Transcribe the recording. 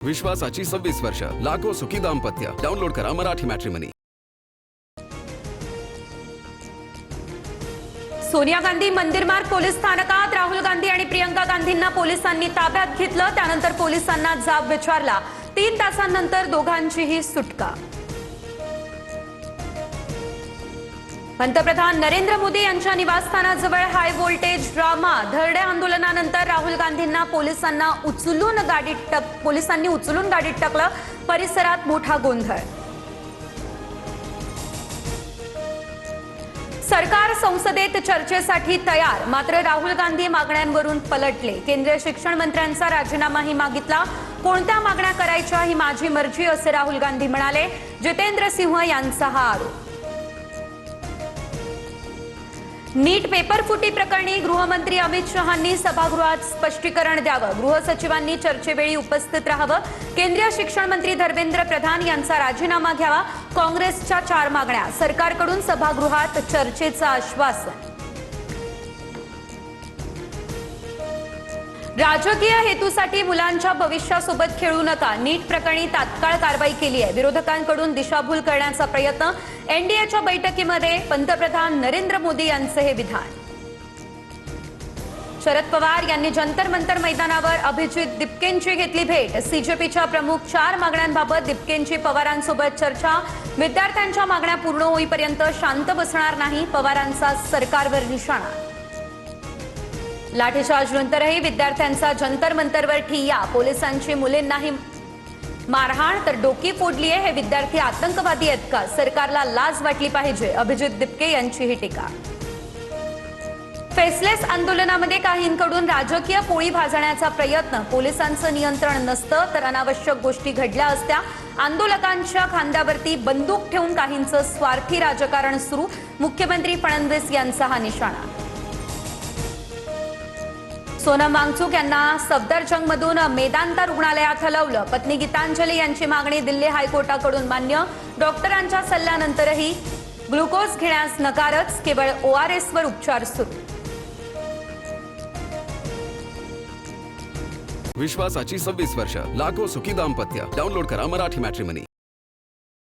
विश्वासाची 26 वर्ष, लाखो सुखी दाम्पत्य. डाउनलोड करा मराठी मॅट्रिमनी. सोनिया गांधी मंदिर मार्ग पोलीस स्थानकात राहुल गांधी आणि प्रियंका गांधींना पोलिसांनी ताब्यात घेतलं. त्यानंतर पोलिसांना जाब विचारला. 3 तासांनंतर दोघांचीही सुटका. पंतप्रधान नरेंद्र मोदी यांच्या निवासस्थानाजवळ हाय व्होल्टेज ड्रामा. धरणे आंदोलनानंतर राहुल गांधींना पोलिसांनी उचलून गाडीत टाकलं. परिसरात मोठा गोंधळ. सरकार संसदेत चर्चेसाठी तयार, मात्र राहुल गांधी मागण्यांवरून पलटले. केंद्रीय शिक्षण मंत्र्यांचा राजीनामाही मागितला. कोणत्या मागण्या करायच्या ही माझी मर्जी, असे राहुल गांधी म्हणाले. जितेंद्र सिंह यांचा हा आरोप. नीट पेपर फुटी प्रकरणी गृहमंत्री अमित शहांनी सभागृहात स्पष्टीकरण द्यावं. गृहसचिवांनी चर्चेवेळी उपस्थित राहावं. केंद्रीय शिक्षण मंत्री धर्मेंद्र प्रधान यांचा राजीनामा घ्यावा. काँग्रेसच्या 4 मागण्या. सरकारकडून सभागृहात चर्चेचं आश्वासन. राजकीय हेतूसाठी मुलांच्या भविष्यासोबत खेळू नका. नीट प्रकरणी तात्काळ कारवाई केली आहे. विरोधकांकडून दिशाभूल करण्याचा प्रयत्न. एनडीएच्या बैठकीमध्ये पंतप्रधान नरेंद्र मोदी यांचे हे विधान. शरद पवार यांनी जंतर मंतर मैदानावर अभिजित दिपकेंची घेतली भेट. सीजेपीच्या प्रमुख 4 मागण्यांबाबत दिपकेंची पवारांसोबत चर्चा. विद्यार्थ्यांच्या मागण्या पूर्ण होईपर्यंत शांत बसणार नाही, पवारांचा सरकारवर निशाणा. लाठीचार्जनंतरही विद्यार्थ्यांचा जंतर मंतरवर ठिय्या. पोलिसांची मुलींनाही मारहाण तर डोकी फोडली आहे. हे विद्यार्थी आतंकवादी आहेत का? सरकारला लाज वाटली पाहिजे, अभिजित दिपके यांची ही टीका. फेसलेस आंदोलनामध्ये काहींकडून राजकीय पोळी भाजण्याचा प्रयत्न. पोलिसांचं नियंत्रण नसतं तर अनावश्यक गोष्टी घडल्या असत्या. आंदोलकांच्या खांद्यावरती बंदूक ठेवून काहींचं स्वार्थी राजकारण सुरू. मुख्यमंत्री फडणवीस यांचा हा निशाणा. सोनम वांगचुक यांना सफदरजंगमधून मेदांता रुग्णालयात हलवलं. पत्नी गीतांजली यांची मागणी दिल्ली हायकोर्टाकडून मान्य. डॉक्टरांच्या सल्ल्यानंतरही ग्लुकोज घेण्यास नकारच. केवळ ORS वर उपचार सुरू. विश्वासाची 26 वर्ष, लाखो सुखी दाम्पत्य. डाउनलोड करा मराठी मॅट्रिमनी.